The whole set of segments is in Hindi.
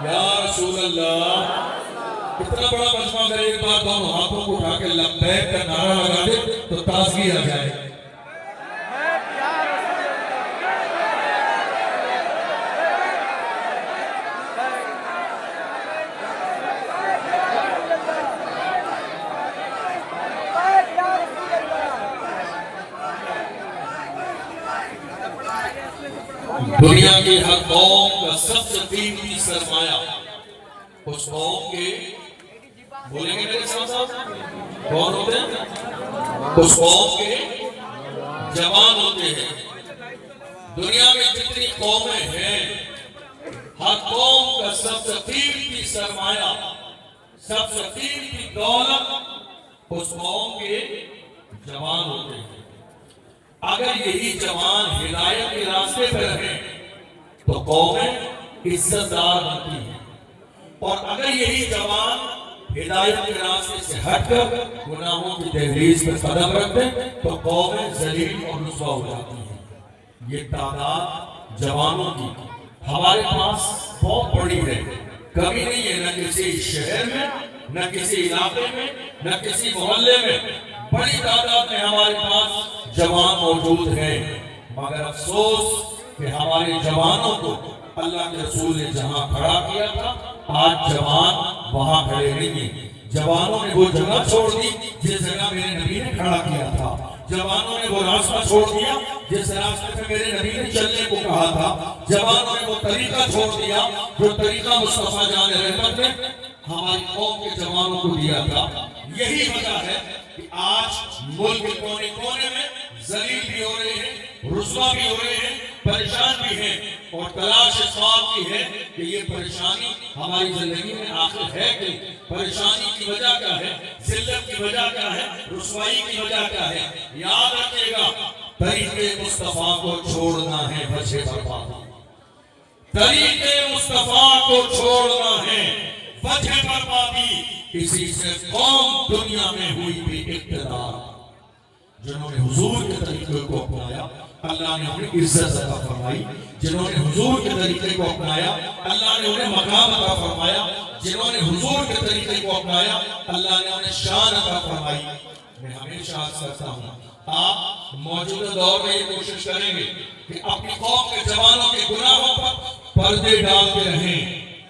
या रसूल अल्लाह। इतना बड़ा मजमा अगर एक बार दोनों हाथों को उठा के लब्बैक का नारा लगा दे तो ताजगी आ जाए। दुनिया की हर कौम का सबसे कीमती सरमाया उस कौम के, बोलेंगे मेरे साथ, कौन होते हैं? उस कौम के जवान होते हैं। दुनिया में जितनी कौमें हैं, हर कौम का सबसे कीमती सरमाया, सबसे कीमती दौलत उस कौम के जवान होते हैं। अगर यही जवान हिदायत के रास्ते पर रहे तो कौमें इज्जतदार बनती हैं, और अगर यही जवान हिदायत के रास्ते से हटकर गुनाहों की दहलीज पर कदम रखते तो कौमें जलील और रुस्वा हो जाती हैं। ये तादाद जवानों की हमारे पास बहुत बड़ी है, कमी नहीं है, न किसी शहर में, न किसी इलाके में, न किसी मोहल्ले में। बड़ी तादाद में हमारे पास जवान मौजूद हैं, मगर अफसोस कि हमारे जवानों को अल्लाह के रसूल ने जहां खड़ा किया था, आज जवान वहां खड़े नहीं है। जवानों ने वो जगह छोड़ दी जिस जगह मेरे नबी ने खड़ा किया था। जवानों ने वो रास्ता छोड़ दिया जिस रास्ते पे मेरे नबी ने चलने को कहा था। जवानों ने वो तरीका छोड़ दिया जो तरीका मुस्तफा जान रहमत ने हमारी कौम के जवानों को दिया था। यही वजह है कि आज मुल्क के कोने कोने में जलील भी हो रहे हैं, रुस्वा भी हो रहे हैं, परेशान भी हैं, और तलाश इस बात की है कि ये परेशानी हमारी जिंदगी में आखिर है कि परेशानी की वजह क्या है, जिल्लत की वजह क्या है, रुस्वाई की वजह क्या है। याद रखिएगा, तरीके मुस्तफा को छोड़ना है वजह बर्बादी, तरीके मुस्तफा को छोड़ना है वजह बर्बादी। इसी से कौम दुनिया में हुई भी इक़्तिदार। जिन्होंने हुजूर के तरीके को अपनाया अल्लाह ने उन्हें इज्जत अता फरमाई, जिन्होंने हुजूर के तरीके को अपनाया अल्लाह ने उन्हें मकाम अता फरमाया, जिन्होंने हुजूर के तरीके को अपनाया अल्लाह ने उन्हें शान अता फरमाई। मैं हमेशा अर्ज करता हूँ, आप मौजूदा दौर में ये कोशिश करेंगे कि अपनी कौम के जवानों के गुनाहों पर पर्दे डालते रहें,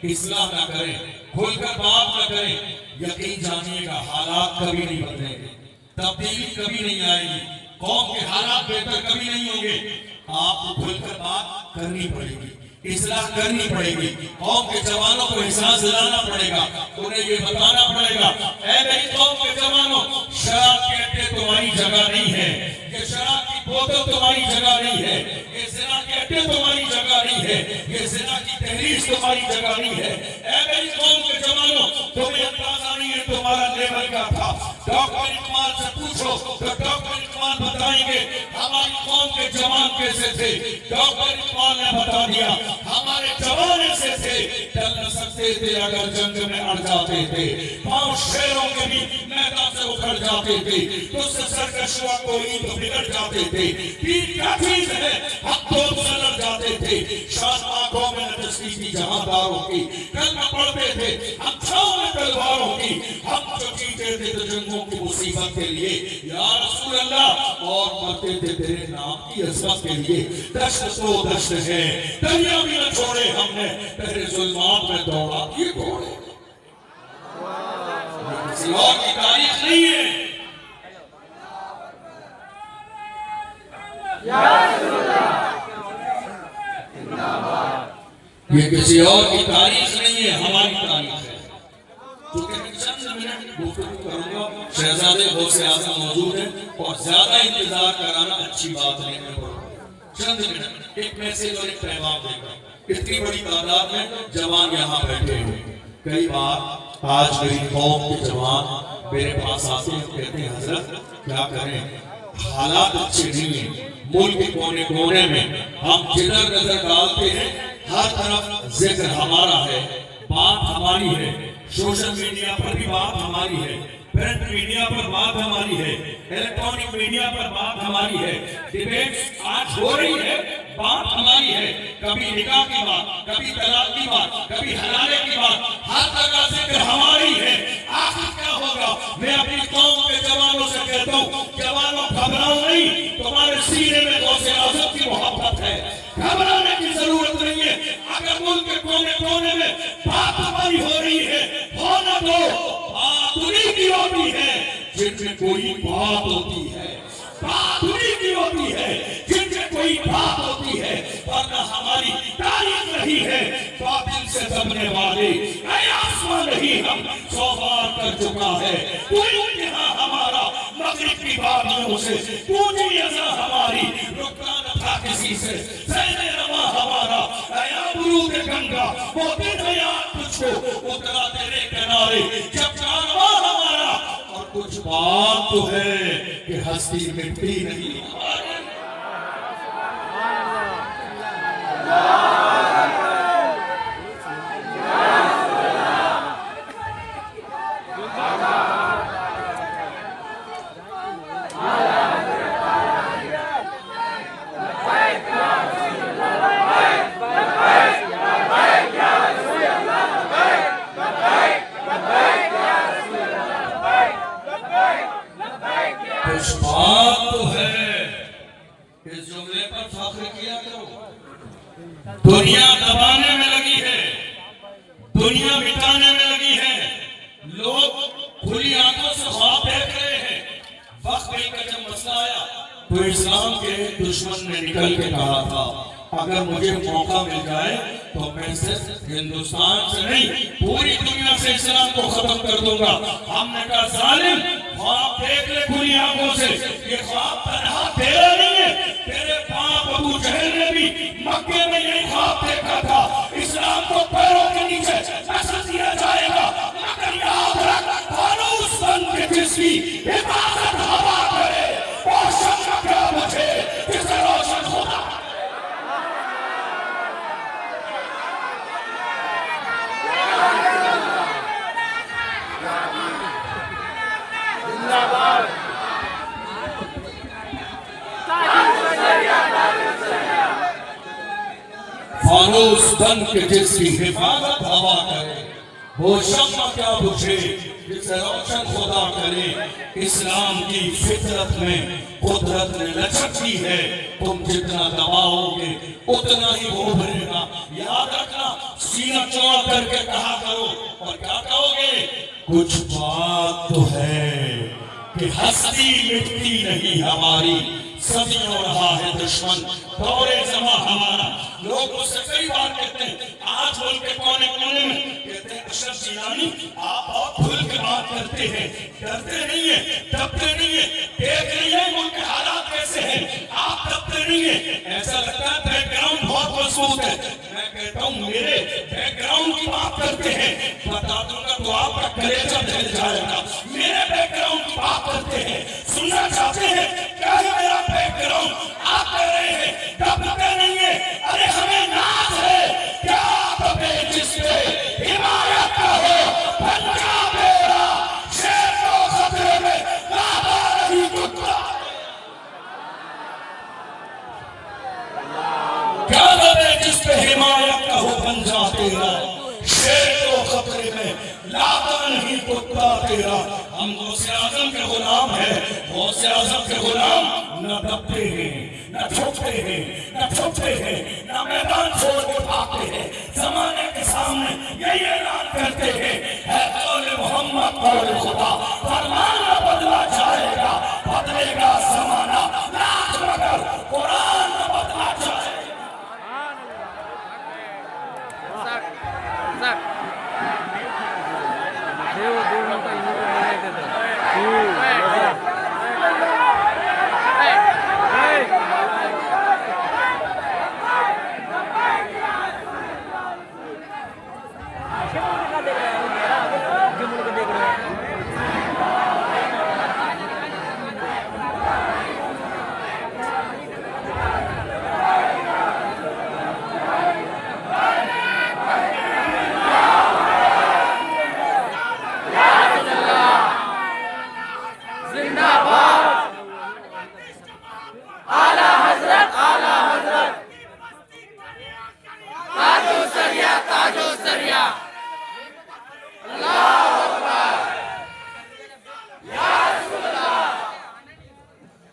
इस्लाह न करें, खुलकर बात न करें। यकीन जानिएगा हालात कभी नहीं बदलेंगे, तब्दीली कभी नहीं आएगी, कौम के हालात बेहतर कभी नहीं होंगे। आपको खुलकर बात करनी पड़ेगी, इस्लाह करनी पड़ेगी, कौम के जवानों को एहसास दिलाना पड़ेगा, उन्हें ये बताना पड़ेगा, ऐ मेरी कौम के जवानों, शराब के अड्डे तुम्हारी जगह नहीं है, ये शराब की बोतल तुम्हारी जगह नहीं है, ये जिना के अड्डे तुम्हारी जगह नहीं है, ये जिना की तहरीर तुम्हारी जगह नहीं है। ऐ मेरी कौम के जवानों, तुम्हें अंदाजा नहीं है तुम्हारा लेवल का था। डॉक्टर इकबाल से पूछो तो डॉक्टर इकबाल बताएंगे हमारी कौम के जवान कैसे थे। डॉक्टर इकबाल ने बता दिया हमारे जवान ऐसे थे, चल न सकते थे अगर जंग में अड़ जाते थे, पांव शेरों के भी मैदान से उखड़ जाते थे, तुझसे सरकशवा कोई तो बिगड़ जाते थे, पीठ क्या चीज है हम तो लड़ जाते थे, शान आंखों में नजस्ती थी जहांदारों की, कलमा पढ़ते थे हम छाव में तलवारों की, हम जो जीते थे तो जंगों की मुसीबत के लिए या रसूल अल्लाह, और मरते थे तेरे नाम की इज्जत के लिए। दश्त तो दश्त है, दरिया भी न छोड़े हमने, तेरे जुल्मात में दौड़ा ये घोड़े। किसी और की तारीफ नहीं है, ये किसी और की तारीफ नहीं है, हमारी तारीफ है। चंद मिनट गुफ्तगू करूंगा, शहजादे गौसे आज़म मौजूद हैं और ज्यादा इंतजार कराना अच्छी बात नहीं है। चंद मिनट एक मैसेज और एक पैगाम देगा। इतनी बड़ी तादाद में जवान यहाँ बैठे हैं, कई बार आज मेरी कौम के जवान मेरे पास आते हैं, कहते हैं हजरत क्या करें, हालात अच्छे नहीं है, मुल्क के कोने कोने में हम जिधर नजर डालते हैं हर तरफ जिक्र हमारा है, बात हमारी है, सोशल मीडिया पर भी बात हमारी है, प्रिंट मीडिया पर बात हमारी है, इलेक्ट्रॉनिक मीडिया पर बात हमारी है, डिबेट्स आज हो रही है, बात हमारी है, कभी निकाह की बात, कभी तलाक की बात, कभी हलाले की बात, हर जगह जिक्र हमारी है। आखिर क्या होगा? मैं अपनी कौम के जवानों से कहता हूँ, जवानों घबराओ नहीं, तुम्हारे सीने में गौसे आज़म की मोहब्बत है, घबराने की जरूरत नहीं है। अगर मुल्क के कोने कोने में बातबारी हो रही है, होने दो, बात उन्हीं की होती है जिनमें कोई बात होती है, बात उन्हीं की होती है जिनमें कोई बात होती है। वरना हमारी तारीफ रही है बातिल से दबने वाले, आसमान नहीं हम 100 बार कर चुका है। कोई यहाँ हमारा मगरिब की वादियों से, पूरी अज़ा हमारी रुकना न था किसी से, सैने रवा हमारा आया बुरूद गंगा, वो दिन याद तुझको उतरा तेरे किनारे जब कारवां हमारा। और कुछ बात तो है कि हस्ती मिटती नहीं हमारी। कुछ बात तो है, इस जुमले पर फख्र किया करो। दुनिया दबाने में लगी है, दुनिया मिटाने में लगी है, लोग खुली आंखों से ख्वाब देख रहे हैं। वक्त का जब मसला आया तो इस्लाम के दुश्मन ने निकल के कहा था, अगर मुझे मौका मिल जाए तो मैं सिर्फ हिंदुस्तान से नहीं, पूरी दुनिया से इस्लाम को खत्म कर दूंगा। हमने कहा जालिम, ख्वाब देख ले खुली आंखों से, ये ख्वाब तन्हा तेरा नहीं है, तेरे बाप अबू जहल ने भी मक्के में यही ख्वाब देखा था, इस्लाम को पैरों के नीचे नस्ल दिया जाएगा। मगर याद रख, फानूस बन के जिसकी हिफाजत हवा करे, और शम्मा क्या मुझे जिसे रोशन खुदा। फानूस बन के जिसकी हिफाजत हवा करे, वो शम्मा क्या बुझे जिसे रोशन खुदा करे। इस्लाम की फितरत में कुदरत ने लचक दी है, तुम जितना दबाओगे उतना ही वो उभरेगा। याद रखना, सीना चौड़ा करके कहा करो। और क्या कहोगे? कुछ बात तो है कि हस्ती मिटती नहीं हमारी, सदियों रहा है दुश्मन दौरे जमा हमारा। लोग मुझसे कई बार कहते हैं, आज मुल्क के कोने कोने में कहते हैं, अशरफ जिलानी आप बहुत खुल के बात करते हैं, डरते नहीं है, दबते नहीं है, देख रही है मुल्क के हालात कैसे हैं, आप दबते नहीं है। ऐसा लगता है बैकग्राउंड बहुत मजबूत है। मैं कहता हूँ मेरे बैकग्राउंड की बात करते हैं, बता दूंगा तो आपका कलेजा जल जाएगा। मेरे बैकग्राउंड की बात करते हैं, सुनना चाहते हैं क्या है मेरा बैकग्राउंड? आप कह रहे हैं दबते नहीं है, अरे हमें नाज है, क्या दबे जिसपे हिमायत का हो पंजाब मेरा, शेर को खतरे में लादा नहीं कुत्ता। क्या दबे जिसपे हिमायत का हो पंजाब तेरा, शेर को खतरे में लादा नहीं कुत्ता तेरा। हम गौसे आज़म के गुलाम है, गौसे आज़म के गुलाम न दबते हैं, न झुकते हैं, न छुपते हैं, न मैदान छोड़ के भागते हैं। जमाने के सामने यही ऐलान करते हैं, है कौल मोहम्मद कौल खुदा, फरमान न बदला जाएगा, बदलेगा जमाना लाख मगर कुरान न बदला जाएगा।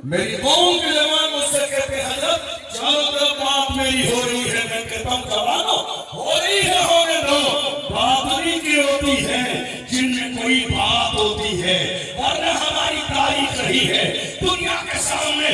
मेरी कौम के जवान मुझसे कहते हैं हजरत चारों तरफ बात मेरी हो रही है। मैं कहता हूं जवानों हो रही है होने दो, बात उन्हीं की होती है जिनमें कोई बात होती है। वरना हमारी तारीख रही है दुनिया के सामने